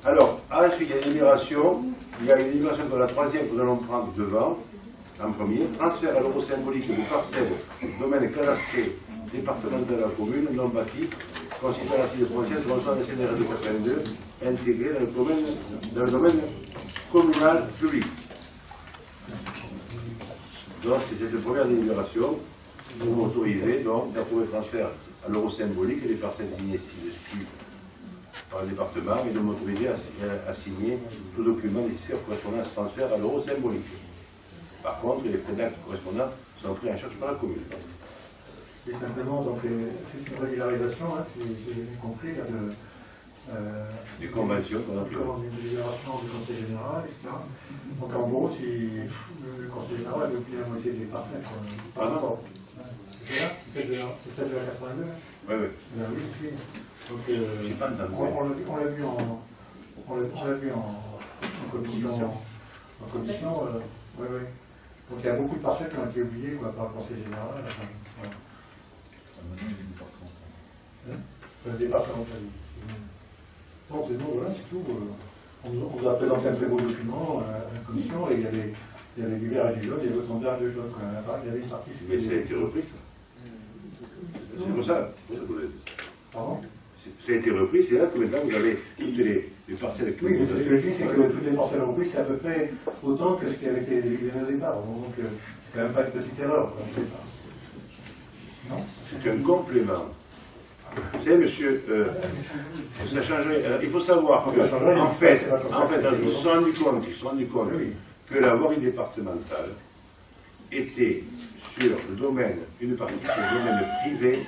Alors, ensuite, il y a une délibération. Il y a une délibération de la troisième que nous allons prendre devant, en premier. Transfert à l'euro symbolique de parcelles, domaine cadastré, départemental de la commune, non bâti, constituant la site foncière de l'ensemble des CNR de 82, intégré dans le domaine communal public. Donc, c'est cette première délibération. Vous m'autorisez donc d'approuver le transfert à l'euro symbolique et les parcelles signées ci-dessus par le département et de m'autoriser à signer tout document nécessaire correspondant à ce transfert à l'euro symbolique. Par contre, les frais d'acte correspondants sont pris en charge par la commune. Et simplement, donc, c'est une régularisation, hein, si j'ai bien compris, là, des conventions qu'on a pris. Une délibération du Conseil général, etc. Donc en gros, si le Conseil général veut plier la moitié des parcelles, Ah non. C'est ça? C'est celle de la 82? Oui, oui. Oui, oui. Donc, j'ai pas entendu. on l'a vu en commission. En commission, oui, oui. Donc il y a beaucoup de parcelles qui ont été oubliées quoi, par le Conseil général. Voilà. Le département. Donc voilà, c'est tout. On vous a présenté un très beau document à la commission et il y avait du vert et du jaune, il y avait autant de vert et de jaune. Il y avait une partie. Mais ça a été repris, ça. C'est pour ça. Pardon? Ça a été repris, c'est là que maintenant vous avez toutes les parcelles que oui, vous avez. Oui, mais ce que je dis, c'est que toutes les parcelles reprises, c'est à peu près autant que ce qui avait été délibéré au départ. Donc, c'est quand même pas une petite erreur. Non? C'est un complément. Vous savez, monsieur, ça changerait. Il faut savoir que, en fait, ils se sont rendus compte que la voirie départementale était sur le domaine, une partie sur le domaine privé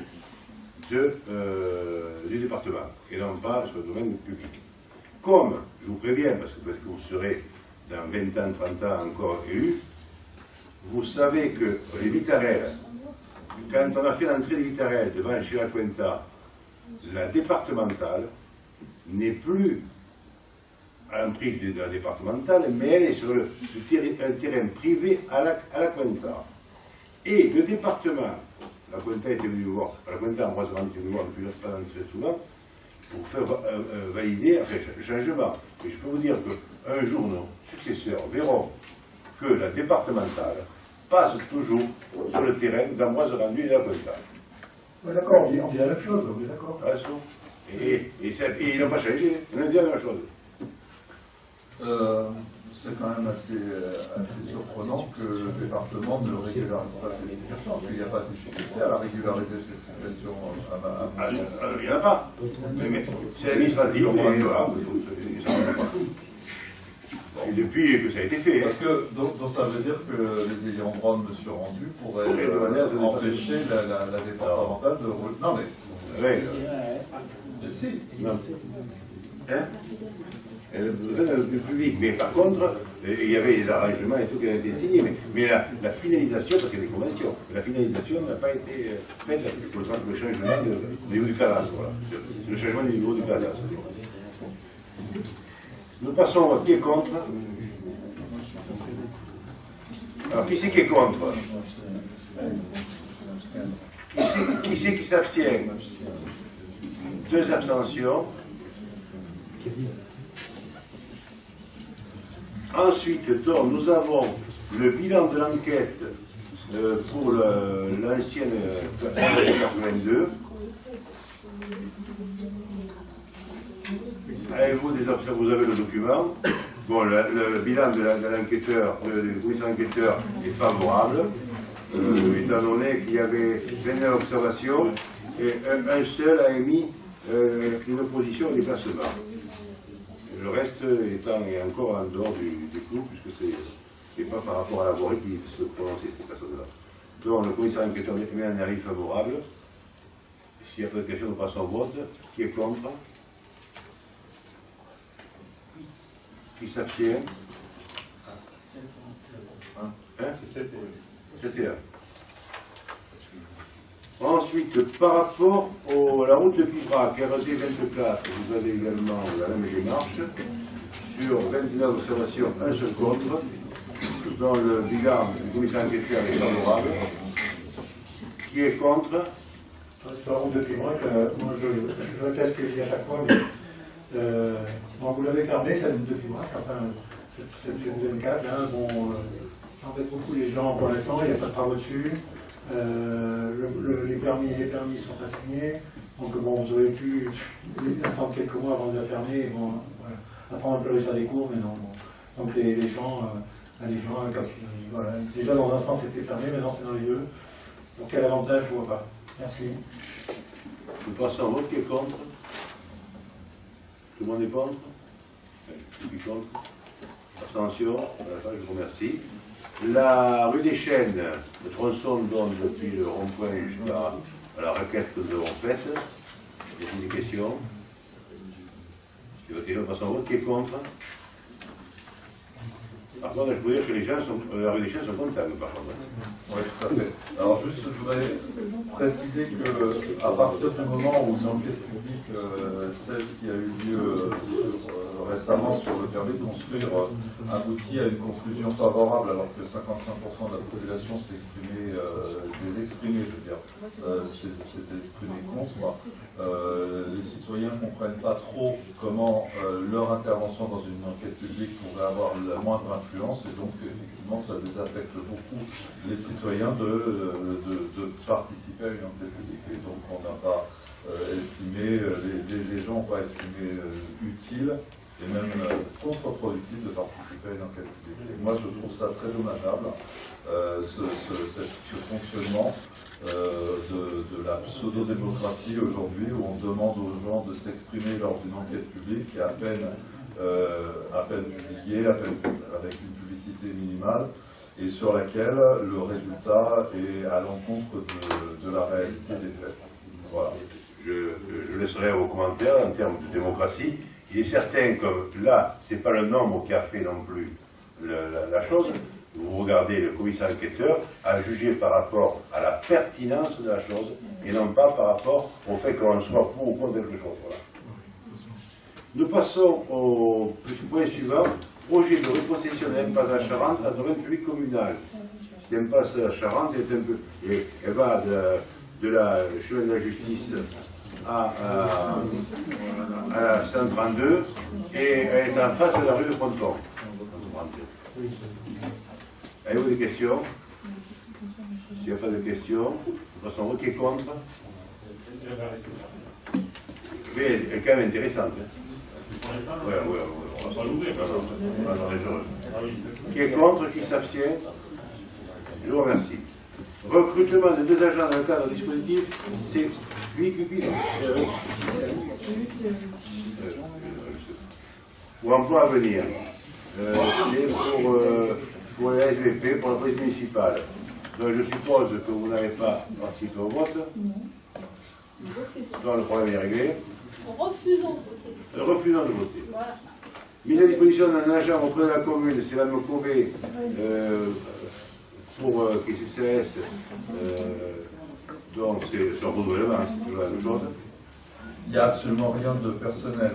du département, et non pas sur le domaine public. Comme, je vous préviens, parce que peut-être que vous serez dans 20 ans, 30 ans encore élus, vous savez que les Vitarelles, quand on a fait l'entrée des Vitarelles devant chez la Cuenta, la départementale n'est plus à l'emprise de la départementale, mais elle est sur un terrain privé à la Cuenta. Et le département, la Cuenta était venue voir, la Cuenta Ambroisement était venue voir pas très souvent, pour faire valider le changement. Et je peux vous dire qu'un jour, nos successeurs verront que la départementale passe toujours sur le terrain d'Ambroise Rendu et de la Cuenta. Oui, d'accord, on dit la même chose, on est d'accord. Et ils n'ont pas changé, ils ont dit la même chose. C'est quand même assez surprenant que le département ne régularise pas cette situation, parce qu'il n'y a pas de difficulté à la régulariser cette situation. Il n'y en a pas. Mais c'est administratif, et voilà. Et depuis que ça a été fait. Parce que, donc ça veut dire que les ayants droit de M. Rendu pourraient empêcher la départementale de... Non mais... Mais si. Non. Hein? Le plus vite. Mais par contre, il y avait l'arrangement et tout qui a été signé, mais la finalisation, parce qu'il y a des conventions, la finalisation n'a pas été faite pour le changement du niveau du cadastre. Voilà. Le changement du niveau du cadastre. Nous passons au vote. Qui est contre? Alors, qui c'est qui est contre? Qui c'est qui s'abstient? 2 abstentions. Ensuite, donc, nous avons le bilan de l'enquête pour l'ancienne 82. Avez-vous des observations? Vous avez le document. Bon, le bilan de l'enquêteur, du commissaire enquêteur est favorable, étant donné qu'il y avait 29 observations et un seul a émis une opposition au déplacement. Le reste étant encore en dehors du clou, puisque c'est pas par rapport à la voirie qui se prononcer ces personnes-là. Donc le commissaire enquêteur émet un avis favorable. S'il n'y a pas de question, nous passons au vote. Qui est contre? Qui s'abstient? C'est 7 et 1. Ensuite, par rapport à la route Pibrac, RD 24, vous avez également la même démarche. Sur 29 observations, un seul contre, dans le bilan du commissaire enquêteur est favorable. Qui est contre? Sur la route de Pibrac, moi je répète ce que je dis à chaque fois, mais Donc vous l'avez fermé, cette ligne de fibrage, enfin, cette deuxième cage, hein, bon, ça embête beaucoup les gens pour l'instant, il n'y a pas de travaux dessus. Les permis sont pas signés, donc bon, vous aurez pu attendre quelques mois avant de la fermer, bon, voilà. Après on peut aller faire des cours, mais non. Bon. Donc les gens, voilà. Déjà dans un sens c'était fermé, maintenant c'est dans les deux. Donc quel avantage, je ne vois pas. Merci. Nous passons au vote qui est contre. Tout le monde est contre? Tout qui est contre? Abstention? Je vous remercie. La rue des Chênes, le tronçon donne depuis le rond-point jusqu'à la requête que nous avons faite. Il y a des questions? Nous passons au vote qui est contre. Par contre, je peux dire que les gens sont, la rue des Chênes sont comptables, par contre. Oui, tout à fait. Alors juste, je voudrais préciser qu'à partir du moment où une enquête publique, celle qui a eu lieu récemment sur le permis de construire, aboutit à une conclusion favorable, alors que 55% de la population s'est exprimée, s'est exprimée contre, les citoyens ne comprennent pas trop comment leur intervention dans une enquête publique pourrait avoir la moindre influence, et donc effectivement ça désaffecte beaucoup les citoyens de participer à une enquête publique. Et donc on n'a pas estimé, les gens n'ont pas estimé utile et même contre-productif de participer à une enquête publique. Et moi je trouve ça très dommageable, ce fonctionnement de la pseudo-démocratie aujourd'hui, où on demande aux gens de s'exprimer lors d'une enquête publique qui est à peine publiée, avec une publicité minimale, et sur laquelle le résultat est à l'encontre de la réalité des faits. Voilà. Je laisserai vos commentaires en termes de démocratie. Il est certain que là, ce n'est pas le nombre qui a fait non plus la chose. Vous regardez, le commissaire enquêteur a jugé par rapport à la pertinence de la chose et non pas par rapport au fait que l'on soit pour ou contre quelque chose. Voilà. Nous passons au point suivant, projet de repossession d'un impasse de la Charente à domaine public communal. Cette impasse de la Charente elle va de la chemin de la justice à la 132 et elle est en face de la rue de Fronton. Avez-vous des questions? S'il n'y a pas de questions, de toute façon, qui est contre? Mais elle est quand même intéressante. Oui, on va pas l'ouvrir. Qui est contre? Qui s'abstient? Je vous remercie. Recrutement de 2 agents dans le cadre dispositif, c'est 8 pupilles. Pour emploi à venir. C'est pour les SVP, pour la police municipale. Donc je suppose que vous n'avez pas participé au vote. Donc le problème est réglé. Refusons de voter. Refusons de voter. Voilà. Mise à disposition d'un agent auprès de la commune, c'est Mme Cové, pour KCCS, donc c'est son renouvellement, c'est toujours la même chose. Il n'y a absolument rien de personnel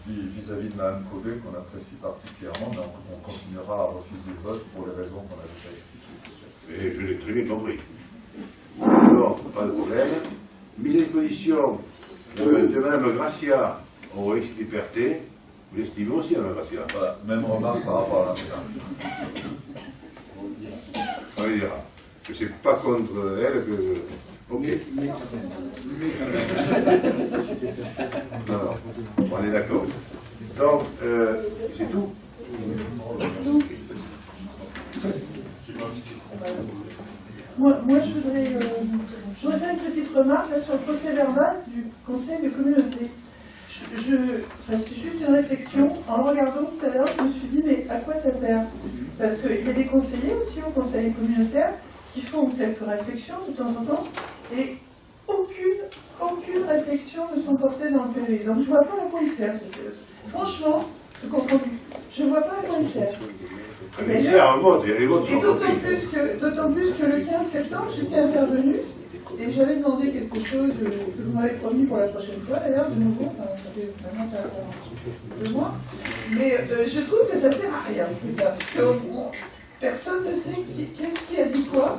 vis-à-vis de Mme Cové qu'on apprécie particulièrement, mais on continuera à refuser le vote pour les raisons qu'on a déjà expliquées. Et je l'ai très bien compris. Alors, pas de problème. Mise à disposition de Mme Gracia au ex-liberté. Vous l'estimez aussi, Mme Gracia? Voilà, même remarque par rapport à l'invitation. On va dire que c'est pas contre elle que... Ok. Non, on est d'accord. Donc, c'est tout. Moi, je voudrais faire une petite remarque là, sur le procès verbal du conseil de communauté. C'est juste une réflexion. En le regardant tout à l'heure, je me suis dit, mais à quoi ça sert? Parce qu'il y a des conseillers aussi au conseil communautaire qui font quelques réflexions de temps en temps, et aucune réflexion ne sont portées dans le PV. Donc je ne vois pas à quoi il sert. Franchement, je comprends plus. Je ne vois pas à quoi il sert. Il sert à un vote, et les votes sont d'autant plus que le 15 septembre, j'étais intervenue et j'avais demandé quelque chose que vous m'avez promis pour la prochaine fois, d'ailleurs, de nouveau, ça fait vraiment faire 2 mois. Mais je trouve que ça ne sert à rien, parce que Personne ne sait qui a dit quoi.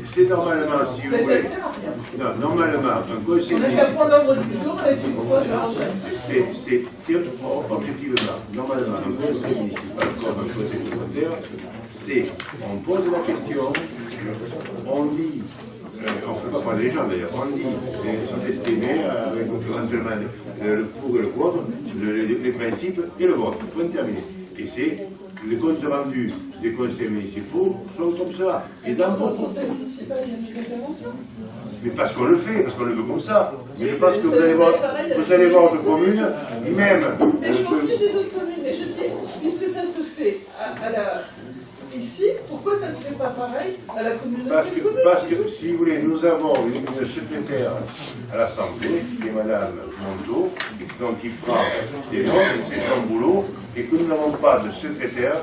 C'est normalement, si vous Mais ça voulez. ne sert à rien. Non, normalement, un conseil On n'a qu'à municipal. prendre l'ordre du jour avec une croix de la C'est objectivement, normalement, un conseil municipal comme un conseil communautaire, c'est, on pose la question, on dit, on ne fait pas parler les gens d'ailleurs, on dit, ils sont estimés avec éventuellement le pour et le contre, les principes et le vote, point terminé. Et c'est, les comptes rendus des conseils municipaux sont comme ça. Et dans Dans le conseil municipal, il y a une intervention. mais parce qu'on le fait, parce qu'on le veut comme ça. Mais je pense que vous allez voir votre commune, même. Et je m'en fiche des autres communes, mais je dis, puisque ça se fait ici, pourquoi ça ne se fait pas pareil à la communauté de communes? Parce que, si vous voulez, nous avons une secrétaire à l'Assemblée, qui est Madame Monteau, donc qui prend des notes, c'est son boulot, et que nous n'avons pas de secrétaire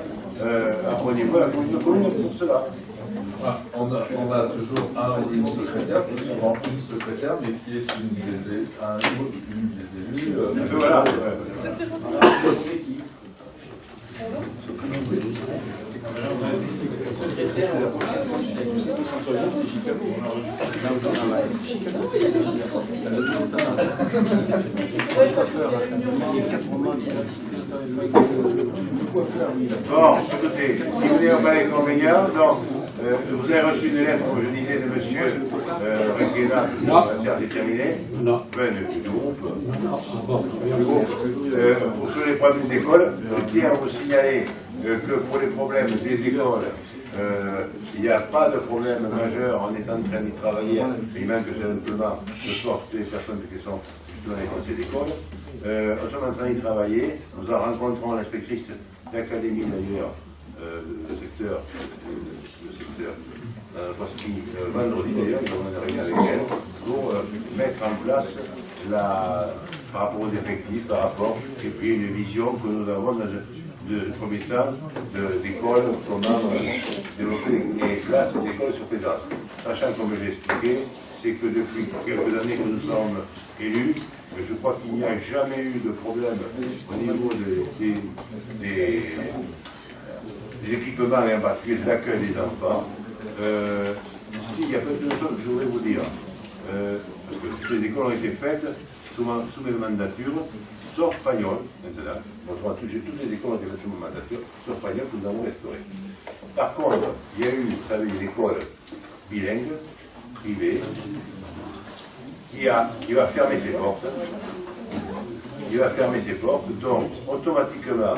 au niveau de la commune pour cela. Ah, on a toujours une secrétaire, qui est souvent une secrétaire, mais qui est une des élus. Voilà. Bon, écoutez, si vous n'avez pas l'inconvénient, donc, vous avez reçu une lettre, comme je disais, de monsieur Requena, c'est terminé. Non. Du groupe. Sur les problèmes des écoles, je tiens à vous signaler que pour les problèmes des écoles, il n'y a pas de problème majeur, on est en train d'y travailler, il manque simplement ce soir toutes les personnes qui sont dans les conseils d'école. Nous sommes en train d'y travailler, nous en rencontrons l'inspectrice d'académie d'ailleurs, le secteur vendredi d'ailleurs, nous avons une réunion avec elle pour mettre en place par rapport aux effectifs, par rapport, et puis une vision que nous avons dans de premier temps d'école, comment développer les classes d'école sur plaisance. Sachant, comme j'ai expliqué, c'est que depuis quelques années que nous sommes élus, je crois qu'il n'y a jamais eu de problème au niveau des équipements et en particulier de l'accueil des enfants. S'il y a peut-être une chose que je voudrais vous dire, parce que toutes les écoles ont été faites sous mes mandatures, sauf Pagnol, maintenant. Toutes les écoles ont été faites sous ma mandature, sauf Pagnol, que nous avons restauré. Par contre, il y a eu, vous savez, une école bilingue, privée, qui va fermer ses portes. Il va fermer ses portes, donc automatiquement,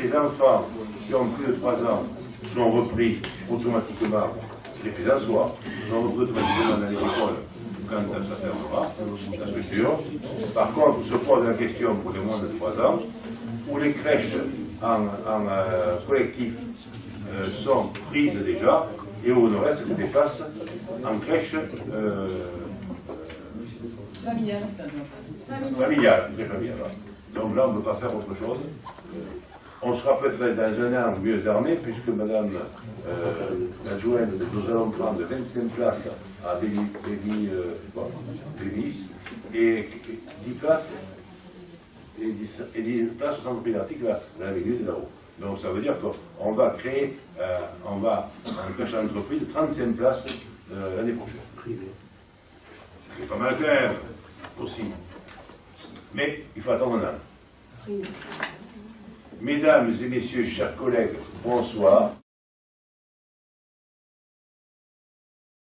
les enfants qui ont plus de 3 ans sont repris automatiquement, les plaisançois, sont repris automatiquement dans les écoles quand ça fermera, ça c'est sûr. Par contre, se pose la question pour les moins de 3 ans, où les crèches en collectif sont prises déjà, et où il ne reste que des places en crèche familiale. Très familiale. Donc là, on ne peut pas faire autre chose. On sera peut-être dans un an mieux armé, puisque Madame l'adjointe, nous allons prendre 25 places à Bévis et 10 places et 10 places au centre pédiatrique à la Vénus de là-haut. Donc ça veut dire qu'on va créer, en crèche d'entreprise, 35 places l'année prochaine. C'est pas mal quand même, aussi. Mais il faut attendre un an. Mesdames et messieurs, chers collègues, bonsoir.